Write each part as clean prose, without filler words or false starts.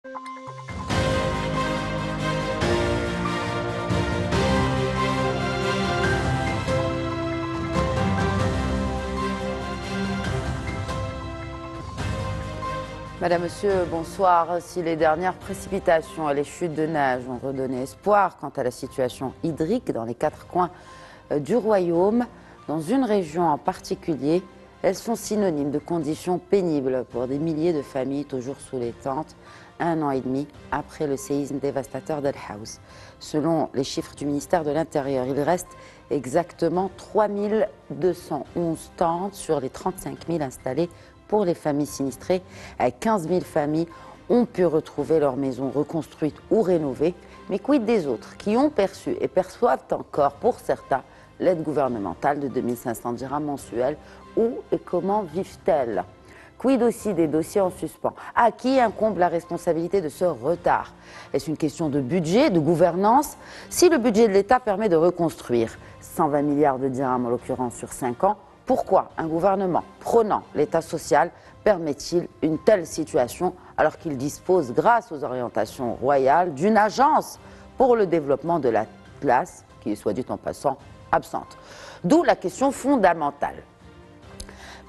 Madame, Monsieur, bonsoir. Si les dernières précipitations et les chutes de neige ont redonné espoir quant à la situation hydrique dans les 4 coins du royaume, dans une région en particulier, elles sont synonymes de conditions pénibles pour des milliers de familles toujours sous les tentes, 1 an et demi après le séisme dévastateur d'El Haouz. Selon les chiffres du ministère de l'Intérieur, il reste exactement 3211 tentes sur les 35 000 installées pour les familles sinistrées. 15 000 familles ont pu retrouver leur maison reconstruite ou rénovée. Mais quid des autres qui ont perçu et perçoivent encore, pour certains, l'aide gouvernementale de 2500 dirhams mensuels? Où et comment vivent-elles? Quid aussi des dossiers en suspens? À qui incombe la responsabilité de ce retard? Est-ce une question de budget, de gouvernance? Si le budget de l'État permet de reconstruire 120 milliards de dirhams en l'occurrence sur 5 ans, pourquoi un gouvernement prônant l'État social permet-il une telle situation alors qu'il dispose, grâce aux orientations royales, d'une agence pour le développement de la classe qui est, soit dit en passant, absente? D'où la question fondamentale.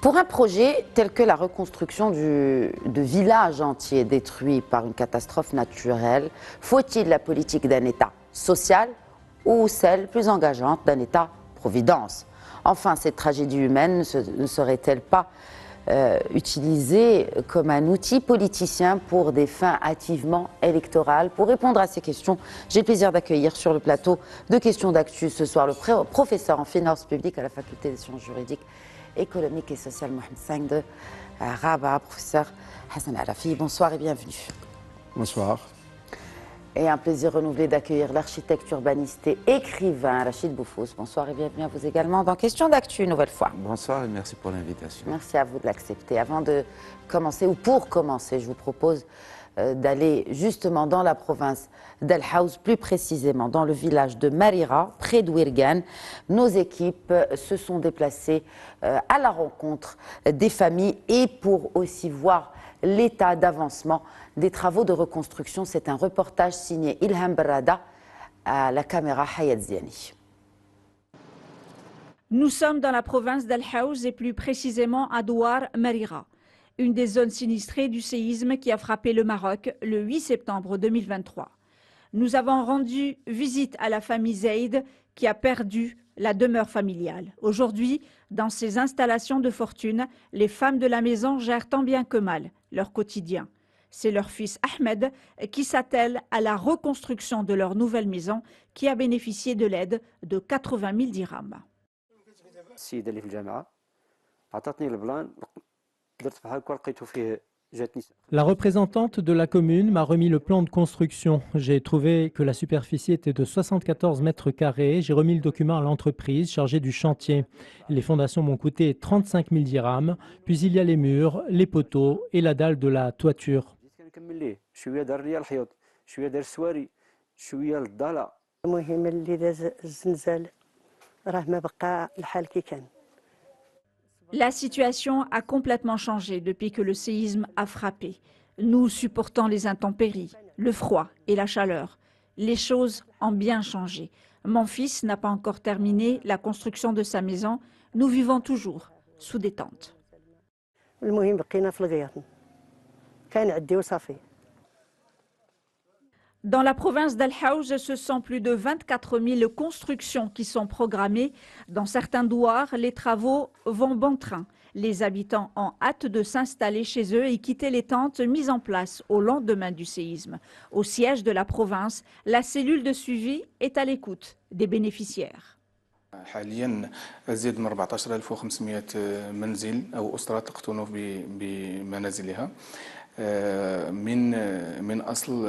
Pour un projet tel que la reconstruction de villages entiers détruits par une catastrophe naturelle, faut-il la politique d'un État social ou celle plus engageante d'un État-providence? Enfin, cette tragédie humaine ne serait-elle pas utilisée comme un outil politicien pour des fins hâtivement électorales? Pour répondre à ces questions, j'ai le plaisir d'accueillir sur le plateau de questions d'actu ce soir le professeur en finances publiques à la faculté des sciences juridiques, économiques et sociales Mohamed V de Rabat, professeur Hassan Arafi. Bonsoir et bienvenue. Bonsoir. Et un plaisir renouvelé d'accueillir l'architecte urbaniste et écrivain Rachid Boufous. Bonsoir et bienvenue à vous également dans Questions d'actu une nouvelle fois. Bonsoir et merci pour l'invitation. Merci à vous de l'accepter. Avant de commencer, ou pour commencer, je vous propose d'aller justement dans la province d'El Haouz, plus précisément dans le village de Marira, près d'Ouirgan. Nos équipes se sont déplacées à la rencontre des familles et pour aussi voir l'état d'avancement des travaux de reconstruction. C'est un reportage signé Ilham Barada à la caméra Hayat Ziani. Nous sommes dans la province d'El Haouz et plus précisément à Douar Marira, une des zones sinistrées du séisme qui a frappé le Maroc le 8 septembre 2023. Nous avons rendu visite à la famille Zaïd qui a perdu la demeure familiale. Aujourd'hui, dans ces installations de fortune, les femmes de la maison gèrent tant bien que mal leur quotidien. C'est leur fils Ahmed qui s'attelle à la reconstruction de leur nouvelle maison qui a bénéficié de l'aide de 80 000 dirhams. La représentante de la commune m'a remis le plan de construction. J'ai trouvé que la superficie était de 74 mètres carrés. J'ai remis le document à l'entreprise chargée du chantier. Les fondations m'ont coûté 35 000 dirhams. Puis il y a les murs, les poteaux et la dalle de la toiture. La situation a complètement changé depuis que le séisme a frappé. Nous supportons les intempéries, le froid et la chaleur. Les choses ont bien changé. Mon fils n'a pas encore terminé la construction de sa maison. Nous vivons toujours sous des tentes. Dans la province d'El Haouz, ce sont plus de 24 000 constructions qui sont programmées. Dans certains douars, les travaux vont bon train. Les habitants ont hâte de s'installer chez eux et quitter les tentes mises en place au lendemain du séisme. Au siège de la province, la cellule de suivi est à l'écoute des bénéficiaires. حاليا أزيد من 14500 منزل أو أسرة تقطن بمنازلها من أصل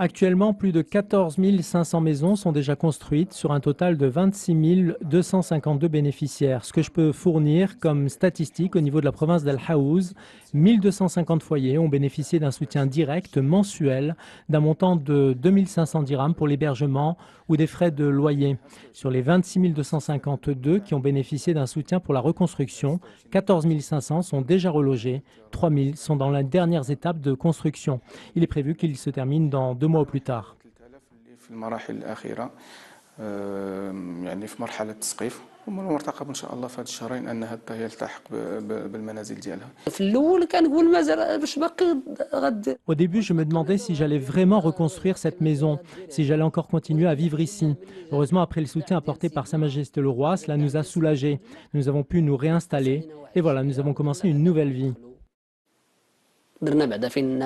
Actuellement, plus de 14 500 maisons sont déjà construites sur un total de 26 252 bénéficiaires. Ce que je peux fournir comme statistique au niveau de la province d'Al Haouz, 1250 foyers ont bénéficié d'un soutien direct mensuel d'un montant de 2500 dirhams pour l'hébergement ou des frais de loyer. Sur les 26 252 qui ont bénéficié d'un soutien pour la reconstruction, 14 500 sont déjà relogés, 3 000 sont dans les dernières étapes de construction. Il est prévu qu'ils se terminent dans 2 mois au plus tard. في المراحل الأخيرة يعني في مرحلة التسقيف ومن المرتقب إن شاء الله في هذه الشهرين أنها حتى يلتحق بالمنازل ديالها. Au début, je me demandais si j'allais vraiment reconstruire cette maison, si j'allais encore continuer à vivre ici. Heureusement, après le soutien apporté par Sa Majesté le Roi, cela nous a soulagés. Nous avons pu nous réinstaller et voilà, nous avons commencé une nouvelle vie. درنا بعدا فين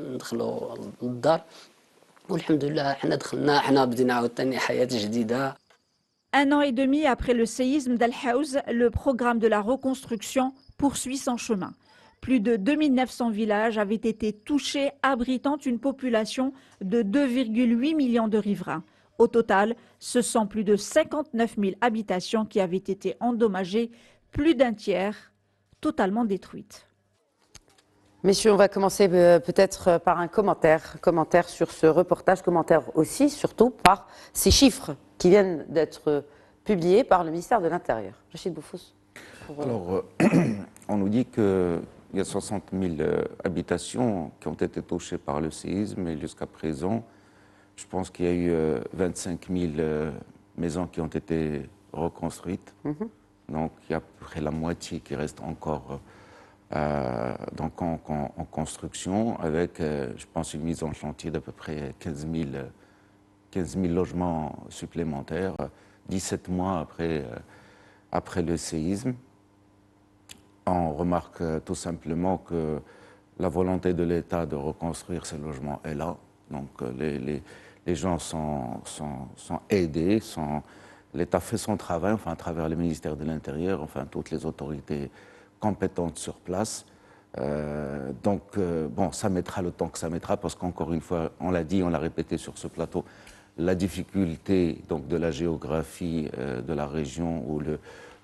ندخلوا للدار والحمد لله حنا بدينا عاوتاني حياة جديدة. 1 an et demi après le séisme d'Al Haouz, le programme de la reconstruction poursuit son chemin. Plus de 2900 villages avaient été touchés, abritant une population de 2,8 millions de riverains. Au total, ce sont plus de 59 000 habitations qui avaient été endommagées, plus d'un tiers totalement détruites. Messieurs, on va commencer peut-être par un commentaire sur ce reportage, commentaire aussi, surtout par ces chiffres qui viennent d'être publiés par le ministère de l'Intérieur. Rachid Boufous. Alors, on nous dit qu'il y a 60 000 habitations qui ont été touchées par le séisme et jusqu'à présent, je pense qu'il y a eu 25 000 maisons qui ont été reconstruites. Donc, il y a à peu près la moitié qui reste encore donc en construction, avec, je pense, une mise en chantier d'à peu près 15 000 logements supplémentaires, 17 mois après le séisme. On remarque tout simplement que la volonté de l'État de reconstruire ces logements est là. Donc les gens sont aidés, l'État fait son travail, enfin à travers le ministère de l'Intérieur, enfin toutes les autorités compétentes sur place. Bon, ça mettra le temps que ça mettra, parce qu'encore une fois, on l'a dit, on l'a répété sur ce plateau, la difficulté donc, de la géographie de la région où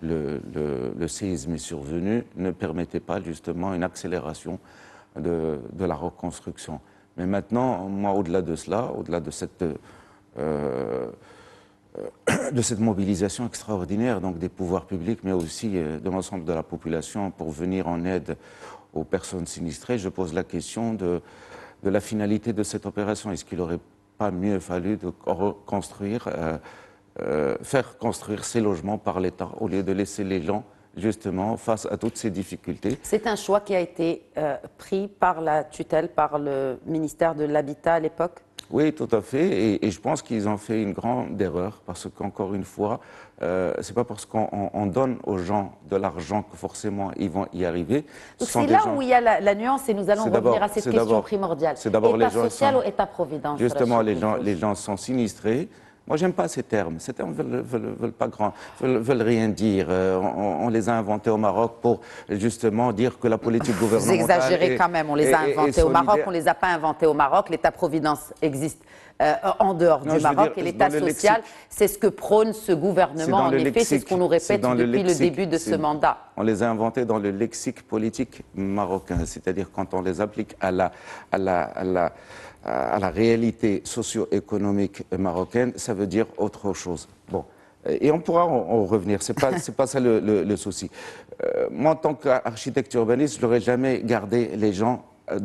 le séisme est survenu ne permettait pas justement une accélération de la reconstruction. Mais maintenant, moi, au-delà de cela, au-delà de cette mobilisation extraordinaire donc des pouvoirs publics, mais aussi de l'ensemble de la population pour venir en aide aux personnes sinistrées, je pose la question de la finalité de cette opération. Est-ce qu'il n'aurait pas mieux fallu de reconstruire, faire construire ces logements par l'État au lieu de laisser les gens justement face à toutes ces difficultés? C'est un choix qui a été pris par la tutelle, par le ministère de l'Habitat à l'époque? Oui, tout à fait. Et je pense qu'ils ont fait une grande erreur parce qu'encore une fois, c'est pas parce qu'on donne aux gens de l'argent que forcément ils vont y arriver. C'est là où il y a la nuance et nous allons revenir à cette question primordiale. C'est d'abord État social ou État-providence? Justement, les gens sont sinistrés. Moi, j'aime pas ces termes. Ces termes veulent pas grand, veulent rien dire. On les a inventés au Maroc pour justement dire que la politique gouvernementale. Vous exagérez quand même. On les a inventés au Maroc. On les a pas inventés au Maroc. L'État-providence existe en dehors du Maroc et l'État social, c'est ce que prône ce gouvernement. En effet, c'est ce qu'on nous répète depuis le début de ce mandat. On les a inventés dans le lexique politique marocain, c'est-à-dire quand on les applique à la réalité socio-économique marocaine, ça veut dire autre chose. Bon, et on pourra en revenir, c'est pas ça le souci. Moi, en tant qu'architecte urbaniste, je n'aurais jamais gardé les gens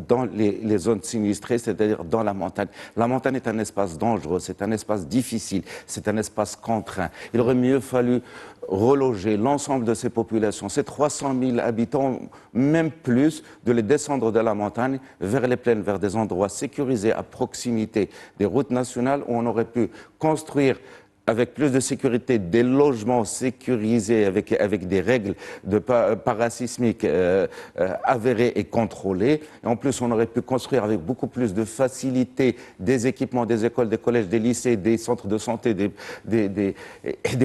dans les zones sinistrées, c'est-à-dire dans la montagne. La montagne est un espace dangereux, c'est un espace difficile, c'est un espace contraint. Il aurait mieux fallu reloger l'ensemble de ces populations, ces 300 000 habitants, même plus, de les descendre de la montagne vers les plaines, vers des endroits sécurisés à proximité des routes nationales où on aurait pu construire avec plus de sécurité, des logements sécurisés avec des règles de parasismiques avérées et contrôlées. Et en plus, on aurait pu construire avec beaucoup plus de facilité des équipements, des écoles, des collèges, des lycées, des centres de santé, des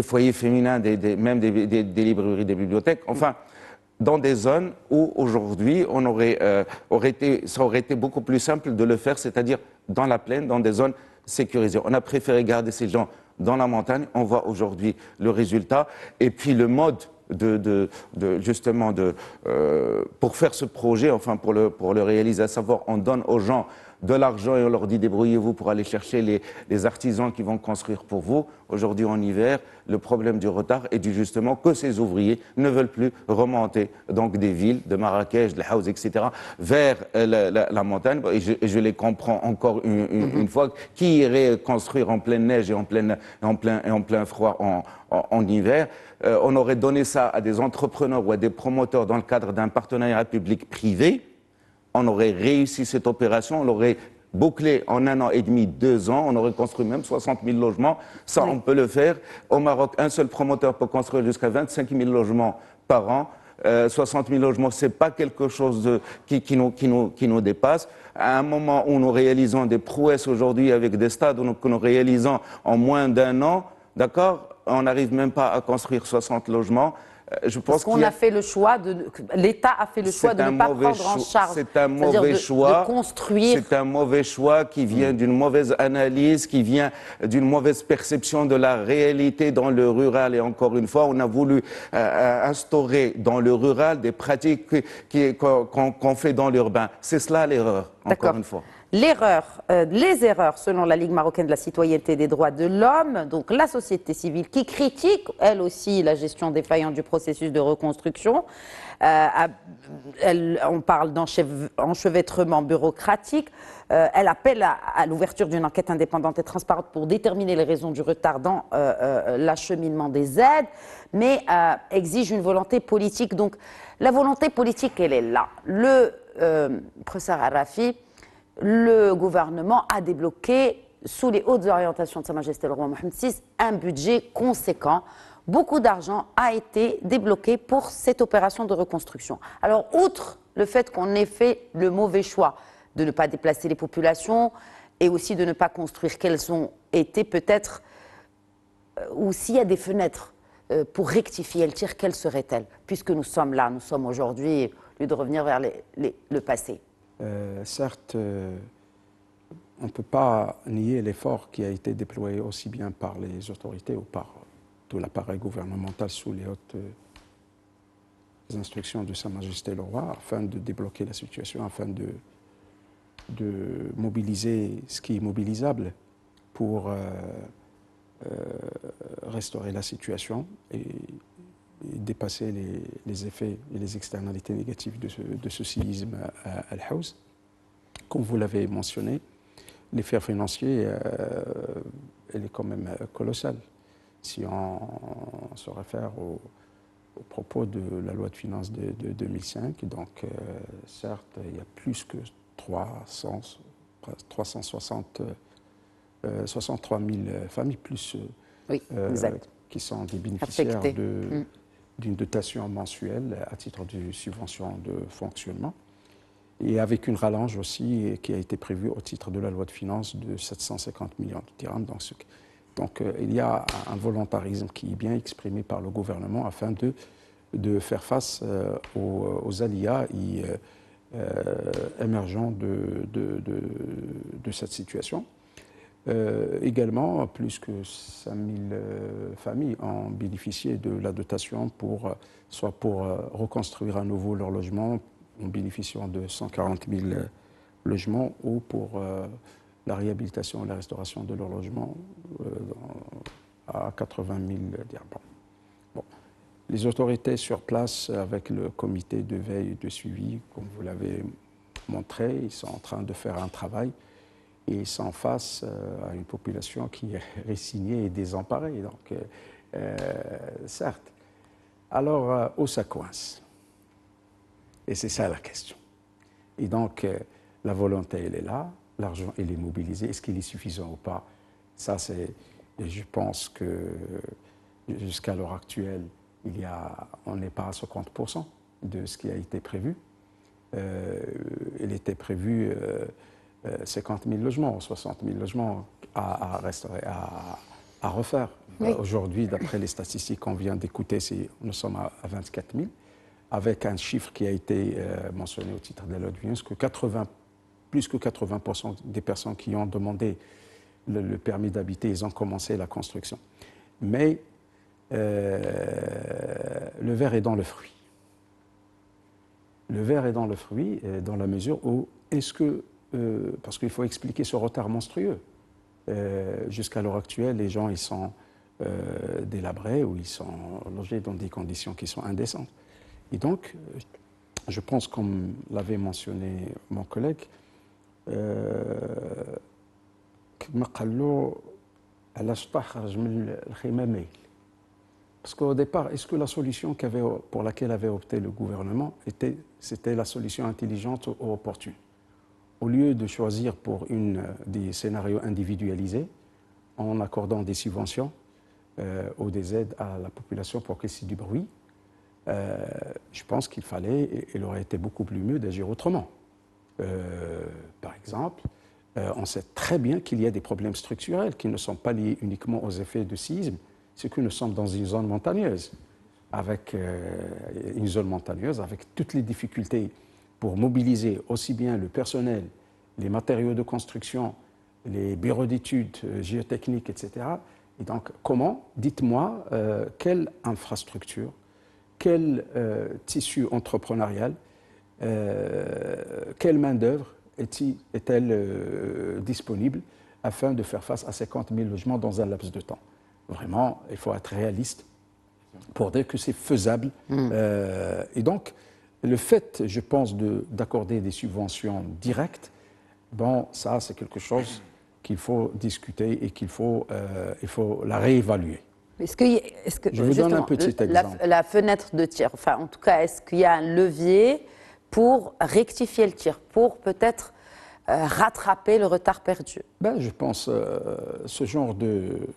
foyers féminins, même des librairies, des bibliothèques. Enfin, dans des zones où aujourd'hui ça aurait été beaucoup plus simple de le faire, c'est-à-dire dans la plaine, dans des zones sécurisées. On a préféré garder ces gens dans la montagne. On voit aujourd'hui le résultat. Et puis le mode pour faire ce projet, enfin pour le réaliser, à savoir on donne aux gens de l'argent et on leur dit débrouillez-vous pour aller chercher les artisans qui vont construire pour vous. Aujourd'hui en hiver, le problème du retard est dû justement que ces ouvriers ne veulent plus remonter donc des villes, de Marrakech, de Haouz, etc., vers la montagne. Et je les comprends encore une fois. Qui irait construire en pleine neige et en plein froid en hiver? On aurait donné ça à des entrepreneurs ou à des promoteurs dans le cadre d'un partenariat public-privé. On aurait réussi cette opération, on l'aurait bouclé en 1 an et demi, 2 ans, on aurait construit même 60 000 logements. Ça, on peut le faire. Au Maroc, un seul promoteur peut construire jusqu'à 25 000 logements par an. 60 000 logements, ce n'est pas quelque chose qui nous dépasse. À un moment où nous réalisons des prouesses aujourd'hui avec des stades que nous réalisons en moins d'1 an, d'accord, on n'arrive même pas à construire 60 logements. Parce qu'on a fait le choix l'État a fait le choix de ne pas prendre en charge. C'est un mauvais choix. De construire. C'est un mauvais choix qui vient d'une mauvaise analyse, qui vient d'une mauvaise perception de la réalité dans le rural. Et encore une fois, on a voulu instaurer dans le rural des pratiques qu'on fait dans l'urbain. C'est cela l'erreur, encore une fois. Les erreurs, selon la Ligue marocaine de la citoyenneté et des droits de l'homme, donc la société civile qui critique, elle aussi, la gestion défaillante du processus de reconstruction. On parle d'enchevêtrement bureaucratique. Elle appelle à l'ouverture d'une enquête indépendante et transparente pour déterminer les raisons du retard dans l'acheminement des aides, mais exige une volonté politique. Donc la volonté politique, elle est là. Le professeur Arrafi, le gouvernement a débloqué, sous les hautes orientations de Sa Majesté le Roi Mohammed VI, un budget conséquent. Beaucoup d'argent a été débloqué pour cette opération de reconstruction. Alors, outre le fait qu'on ait fait le mauvais choix de ne pas déplacer les populations et aussi de ne pas construire, quelles ont été peut-être, ou s'il y a des fenêtres pour rectifier le tir, quelles seraient-elles? Puisque nous sommes là, nous sommes aujourd'hui, au lieu de revenir vers le passé. Certes, on ne peut pas nier l'effort qui a été déployé aussi bien par les autorités ou par tout l'appareil gouvernemental sous les hautes instructions de Sa Majesté le Roi afin de débloquer la situation, afin de mobiliser ce qui est mobilisable pour restaurer la situation et dépasser les effets et les externalités négatives de ce séisme à Al-Haouz. Comme vous l'avez mentionné, l'effet financier elle est quand même colossal. Si on se réfère au propos de la loi de finances de 2005, donc certes, il y a plus que 63 000 familles plus qui sont des bénéficiaires d'une dotation mensuelle à titre de subvention de fonctionnement, et avec une rallonge aussi qui a été prévue au titre de la loi de finances de 750 millions de dirhams. Donc il y a un volontarisme qui est bien exprimé par le gouvernement afin de faire face aux aléas émergents de cette situation. Également, plus que 5 000 familles ont bénéficié de la dotation soit pour reconstruire à nouveau leur logement en bénéficiant de 140 000 logements ou pour la réhabilitation et la restauration de leur logement à 80 000 dirhams. Bon. Les autorités sur place, avec le comité de veille et de suivi, comme vous l'avez montré, ils sont en train de faire un travail. Et ils sont face à une population qui est résignée et désemparée. Donc, certes. Alors, où ça coince? Et c'est ça la question. Et donc, la volonté, elle est là, l'argent, il est mobilisé. Est-ce qu'il est suffisant ou pas? Ça, c'est. Je pense que jusqu'à l'heure actuelle, on n'est pas à 50% de ce qui a été prévu. Il était prévu 50 000 logements, 60 000 logements à restaurer, à refaire. Oui. Aujourd'hui, d'après les statistiques qu'on vient d'écouter, nous sommes à 24 000. avec un chiffre qui a été mentionné au titre de la loi de Vilnius, que plus que 80% des personnes qui ont demandé le permis d'habiter, ils ont commencé la construction. Mais le verre est dans le fruit. Le verre est dans le fruit, dans la mesure où est-ce que, parce qu'il faut expliquer ce retard monstrueux. Jusqu'à l'heure actuelle, les gens ils sont délabrés ou ils sont logés dans des conditions qui sont indécentes. Et donc, je pense, comme l'avait mentionné mon collègue, parce qu'au départ, est-ce que la solution pour laquelle avait opté le gouvernement c'était la solution intelligente ou opportune? Au lieu de choisir pour des scénarios individualisés, en accordant des subventions ou des aides à la population pour qu'il y ait du bruit, je pense il aurait été beaucoup plus mieux d'agir autrement. Par exemple, on sait très bien qu'il y a des problèmes structurels qui ne sont pas liés uniquement aux effets de séisme, c'est que nous sommes dans une zone montagneuse, avec toutes les difficultés pour mobiliser aussi bien le personnel, les matériaux de construction, les bureaux d'études géotechniques, etc. Et donc, comment, dites-moi, quelle infrastructure, quel tissu entrepreneurial, quelle main-d'œuvre est-elle disponible afin de faire face à 50 000 logements dans un laps de temps? Vraiment, il faut être réaliste pour dire que c'est faisable. Et donc, le fait, je pense, d'accorder des subventions directes, bon, ça, c'est quelque chose qu'il faut discuter et qu'il faut la réévaluer. Je vous donne un petit exemple. La fenêtre de tir, enfin, en tout cas, est-ce qu'il y a un levier pour rectifier le tir, pour peut-être rattraper le retard perdu? Je pense ce genre de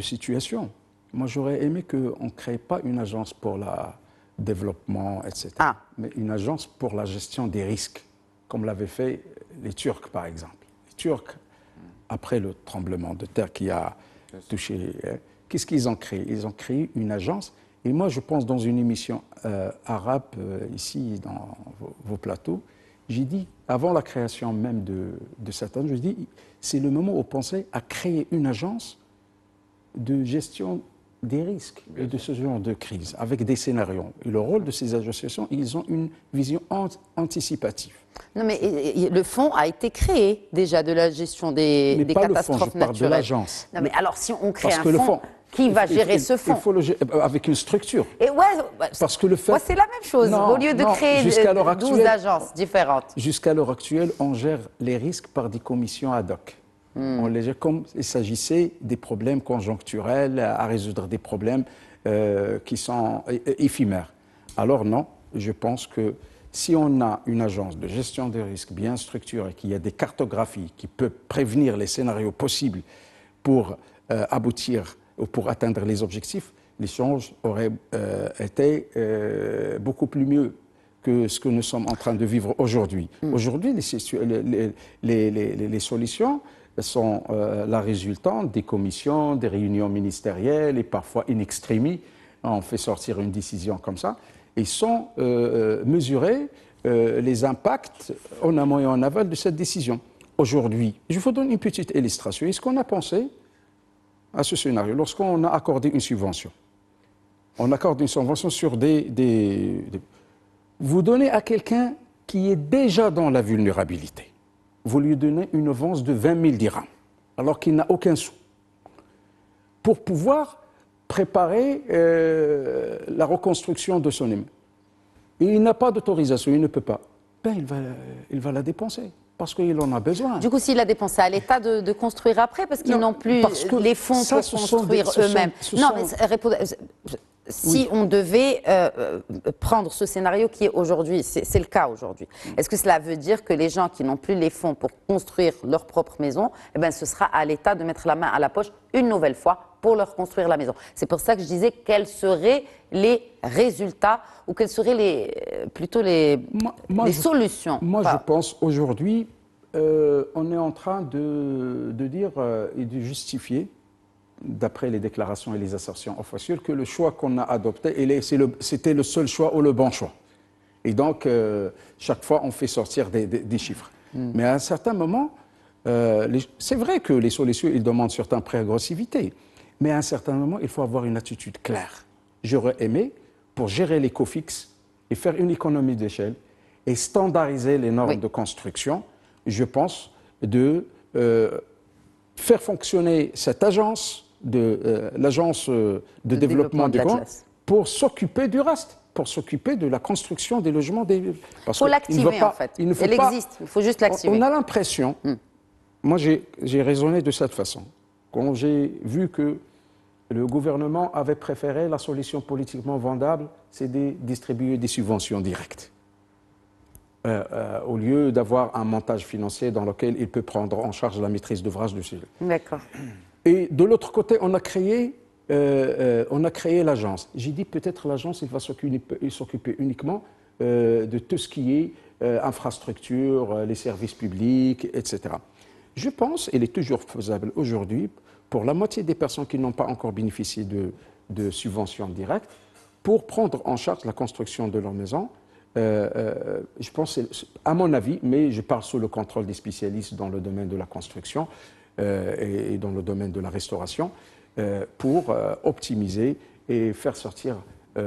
situation. Moi, j'aurais aimé qu'on ne crée pas une agence pour le développement, etc., mais une agence pour la gestion des risques, comme l'avaient fait les Turcs, par exemple. Les Turcs, après le tremblement de terre qui a touché, qu'est-ce qu'ils ont créé? Ils ont créé une agence. Et moi, je pense, dans une émission arabe, ici, dans vos plateaux, j'ai dit, avant la création même de cette agence, je dis, c'est le moment où on pensait à créer une agence de gestion des risques et de ce genre de crise, avec des scénarios. Et le rôle de ces associations, ils ont une vision anticipative. Non, mais le fonds a été créé déjà de la gestion des catastrophes naturelles. Je parle de l'agence. Non, mais alors si on crée un fonds, qui va gérer ce fonds? Il faut avec une structure. Et parce que le fait, c'est la même chose. Au lieu de créer 12 agences différentes. Jusqu'à l'heure actuelle, on gère les risques par des commissions ad hoc. On les gère comme il s'agissait des problèmes conjoncturels, à résoudre des problèmes qui sont éphémères. Alors non, je pense que si on a une agence de gestion des risques bien structurée, qui a des cartographies, qui peut prévenir les scénarios possibles pour aboutir ou pour atteindre les objectifs, l'échange aurait été beaucoup plus mieux que ce que nous sommes en train de vivre aujourd'hui. Aujourd'hui, les solutions sont la résultante des commissions, des réunions ministérielles et parfois in extremis, on fait sortir une décision comme ça, et sont mesurés les impacts en amont et en aval de cette décision. Aujourd'hui, je vous donne une petite illustration. Est-ce qu'on a pensé à ce scénario lorsqu'on a accordé une subvention? On accorde une subvention sur vous donnez à quelqu'un qui est déjà dans la vulnérabilité, vous lui donnez une avance de 20 000 dirhams, alors qu'il n'a aucun sou, pour pouvoir préparer la reconstruction de son immeuble. Et il n'a pas d'autorisation, il ne peut pas. Il va la dépenser, parce qu'il en a besoin. Du coup, s'il a dépensé à l'État de construire après, parce qu'ils n'ont plus les fonds pour construire eux-mêmes. Non, mais répondez... Si on devait prendre ce scénario qui est aujourd'hui, c'est le cas aujourd'hui, est-ce que cela veut dire que les gens qui n'ont plus les fonds pour construire leur propre maison, ce sera à l'État de mettre la main à la poche une nouvelle fois pour leur construire la maison? C'est pour ça que je disais quels seraient les résultats ou quelles seraient les solutions. Moi, je pense aujourd'hui, on est en train de dire et de justifier d'après les déclarations et les assertions officielles, que le choix qu'on a adopté, c'était le seul choix ou le bon choix. Et donc, chaque fois, on fait sortir des chiffres. Mais à un certain moment, c'est vrai que les solutions, ils demandent certaines préagressivité. Mais à un certain moment, il faut avoir une attitude claire. J'aurais aimé, pour gérer les coûts fixes et faire une économie d'échelle et standardiser les normes de construction, je pense, de faire fonctionner cette agence, l'agence de développement des Grands, pour s'occuper du reste, pour s'occuper de la construction des logements. Il faut l'activer, en fait. Elle existe, il faut juste l'activer. On a l'impression, moi j'ai raisonné de cette façon, quand j'ai vu que le gouvernement avait préféré la solution politiquement vendable, c'est de distribuer des subventions directes. Au lieu d'avoir un montage financier dans lequel il peut prendre en charge la maîtrise d'ouvrage du sujet. D'accord. Et de l'autre côté, on a créé l'agence. J'ai dit peut-être l'agence, il va s'occuper uniquement de tout ce qui est infrastructure, les services publics, etc. Je pense, il est toujours faisable aujourd'hui, pour la moitié des personnes qui n'ont pas encore bénéficié de subventions directes, pour prendre en charge la construction de leur maison. Je pense, à mon avis, mais je parle sous le contrôle des spécialistes dans le domaine de la construction et dans le domaine de la restauration, pour optimiser et faire sortir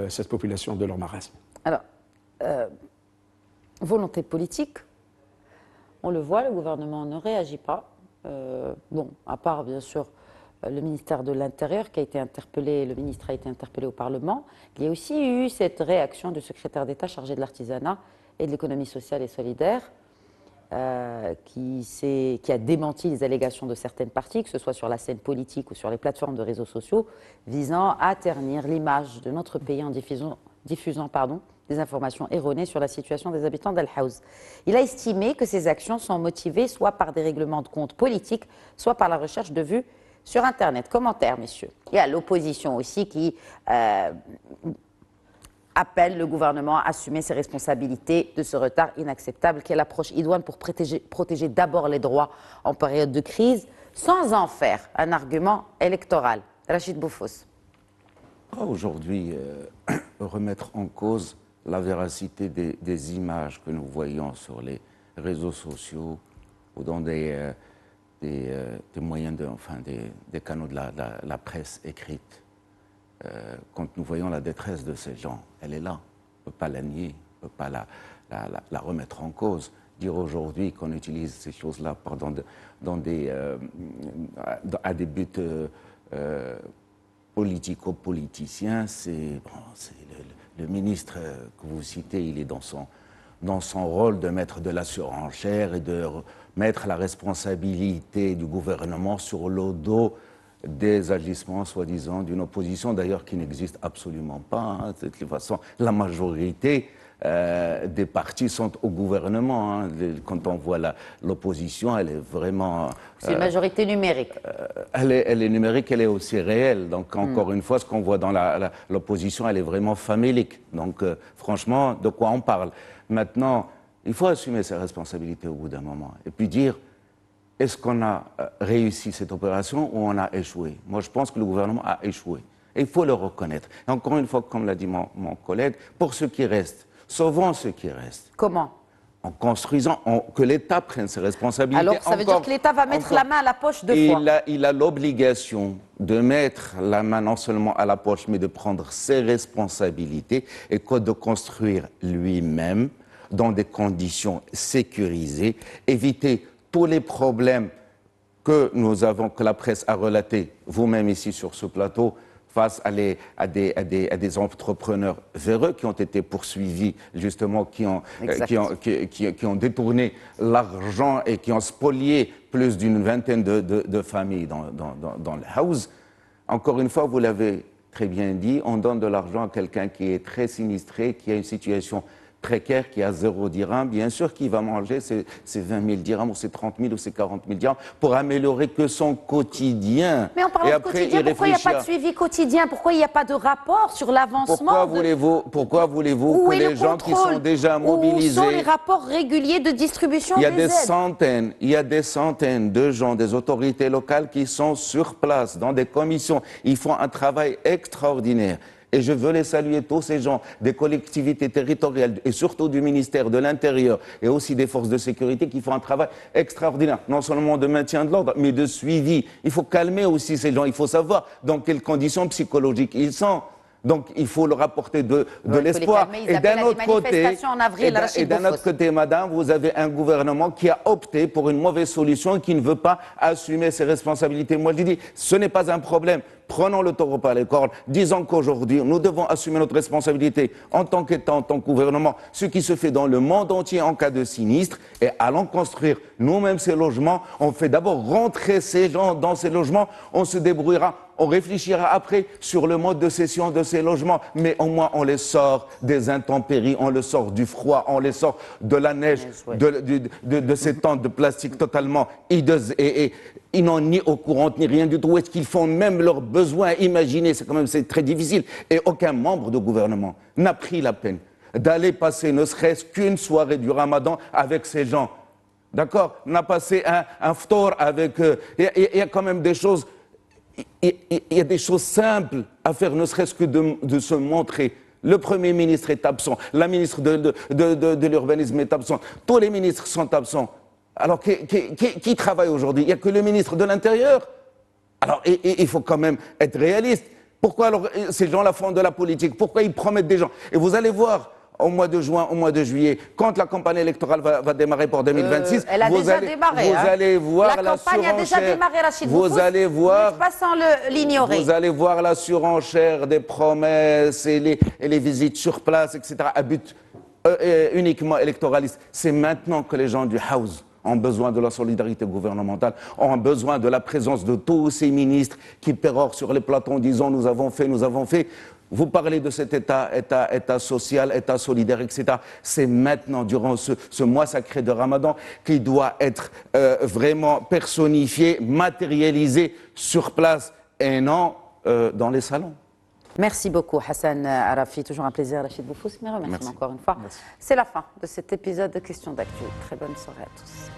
cette population de leur marasme. Alors, volonté politique, on le voit, le gouvernement ne réagit pas. Bon, à part bien sûr le ministère de l'Intérieur qui a été interpellé, le ministre a été interpellé au Parlement. Il y a aussi eu cette réaction du secrétaire d'État chargé de l'artisanat et de l'économie sociale et solidaire qui a démenti les allégations de certaines parties, que ce soit sur la scène politique ou sur les plateformes de réseaux sociaux, visant à ternir l'image de notre pays en diffusant des informations erronées sur la situation des habitants d'Al-Haouz. Il a estimé que ces actions sont motivées soit par des règlements de compte politiques, soit par la recherche de vues sur Internet. Commentaire, messieurs. Il y a l'opposition aussi qui appelle le gouvernement à assumer ses responsabilités de ce retard inacceptable qu'est l'approche idoine pour protéger d'abord les droits en période de crise, sans en faire un argument électoral. Rachid Boufous. Aujourd'hui, remettre en cause la véracité des images que nous voyons sur les réseaux sociaux ou dans des moyens, des canaux de la presse écrite. Quand nous voyons la détresse de ces gens, elle est là. On ne peut pas la nier, on ne peut pas la remettre en cause. Dire aujourd'hui qu'on utilise ces choses-là à des buts politico-politiciens, c'est le ministre que vous citez, il est dans son rôle de mettre de la surenchère et de mettre la responsabilité du gouvernement sur le dos des agissements, soi-disant, d'une opposition, d'ailleurs, qui n'existe absolument pas. Hein. De toute façon, la majorité des partis sont au gouvernement. Hein. Quand on voit l'opposition, elle est vraiment... C'est une majorité numérique. Elle est numérique, elle est aussi réelle. Donc, encore une fois, ce qu'on voit dans l'opposition, elle est vraiment famélique. Donc, franchement, de quoi on parle? Maintenant, il faut assumer ses responsabilités au bout d'un moment. Et puis dire... Est-ce qu'on a réussi cette opération ou on a échoué? Moi, je pense que le gouvernement a échoué. Et il faut le reconnaître. Et encore une fois, comme l'a dit mon collègue, pour ceux qui restent, sauvons ceux qui restent. Comment? En construisant, que l'État prenne ses responsabilités. Alors, ça veut dire que l'État va mettre la main à la poche deux fois. Il a l'obligation de mettre la main non seulement à la poche, mais de prendre ses responsabilités et de construire lui-même dans des conditions sécurisées, éviter tous les problèmes que la presse a relatés, vous-même ici sur ce plateau, face à des entrepreneurs véreux qui ont été poursuivis, justement, qui ont détourné l'argent et qui ont spolié plus d'une vingtaine de familles dans le house. Encore une fois, vous l'avez très bien dit, on donne de l'argent à quelqu'un qui est très sinistré, qui a une situation précaire qui a 0 dirham, bien sûr qu'il va manger ces 20 000 dirhams ou ces 30 000 ou ces 40 000 dirhams pour améliorer que son quotidien. Mais en parlant de quotidien, pourquoi il n'y a pas de suivi quotidien? Pourquoi il n'y a pas de rapport sur l'avancement? Pourquoi voulez-vous que les gens qui sont déjà mobilisés... Où sont les rapports réguliers de distribution des aides? Il y a des centaines de gens, des autorités locales qui sont sur place, dans des commissions. Ils font un travail extraordinaire. Et je veux les saluer, tous ces gens, des collectivités territoriales et surtout du ministère de l'Intérieur et aussi des forces de sécurité qui font un travail extraordinaire, non seulement de maintien de l'ordre, mais de suivi. Il faut calmer aussi ces gens, il faut savoir dans quelles conditions psychologiques ils sont. Donc il faut leur apporter de l'espoir. Et d'un autre côté, madame, vous avez un gouvernement qui a opté pour une mauvaise solution et qui ne veut pas assumer ses responsabilités. Moi, je dis, ce n'est pas un problème. Prenons le taureau par les cornes. Disons qu'aujourd'hui, nous devons assumer notre responsabilité en tant qu'État, en tant que gouvernement, ce qui se fait dans le monde entier en cas de sinistre, et allons construire nous-mêmes ces logements. On fait d'abord rentrer ces gens dans ces logements, on se débrouillera. On réfléchira après sur le mode de cession de ces logements, mais au moins on les sort des intempéries, on les sort du froid, on les sort de la neige, de ces tentes de plastique totalement hideuses et ils n'ont ni eau courante ni rien du tout. Est-ce qu'ils font même leurs besoins? Imaginez, c'est très difficile. Et aucun membre de gouvernement n'a pris la peine d'aller passer ne serait-ce qu'une soirée du Ramadan avec ces gens. D'accord? On a passé un ftor avec eux. Il y a quand même des choses. Il y a des choses simples à faire, ne serait-ce que de se montrer. Le Premier ministre est absent, la ministre de l'Urbanisme est absente, tous les ministres sont absents. Alors, qui travaille aujourd'hui? Il n'y a que le ministre de l'Intérieur. Alors, il faut quand même être réaliste. Pourquoi alors ces gens-là font de la politique? Pourquoi ils promettent des gens? Et vous allez voir, au mois de juin, au mois de juillet, quand la campagne électorale va démarrer pour 2026, elle a déjà démarré. Vous allez voir la campagne a déjà démarré, Rachid. Vous allez voir, pas sans l'ignorer. Vous allez voir la surenchère des promesses et les visites sur place, etc. à but uniquement électoraliste. C'est maintenant que les gens du House ont besoin de la solidarité gouvernementale, ont besoin de la présence de tous ces ministres qui pérorent sur les plateaux en disant nous avons fait, nous avons fait. Vous parlez de cet état social, état solidaire, etc. C'est maintenant, durant ce mois sacré de Ramadan, qu'il doit être vraiment personnifié, matérialisé sur place et non dans les salons. Merci beaucoup Hassan Arafi, toujours un plaisir. Rachid Boufous, mais remercie encore une fois. C'est la fin de cet épisode de Questions d'actu. Très bonne soirée à tous.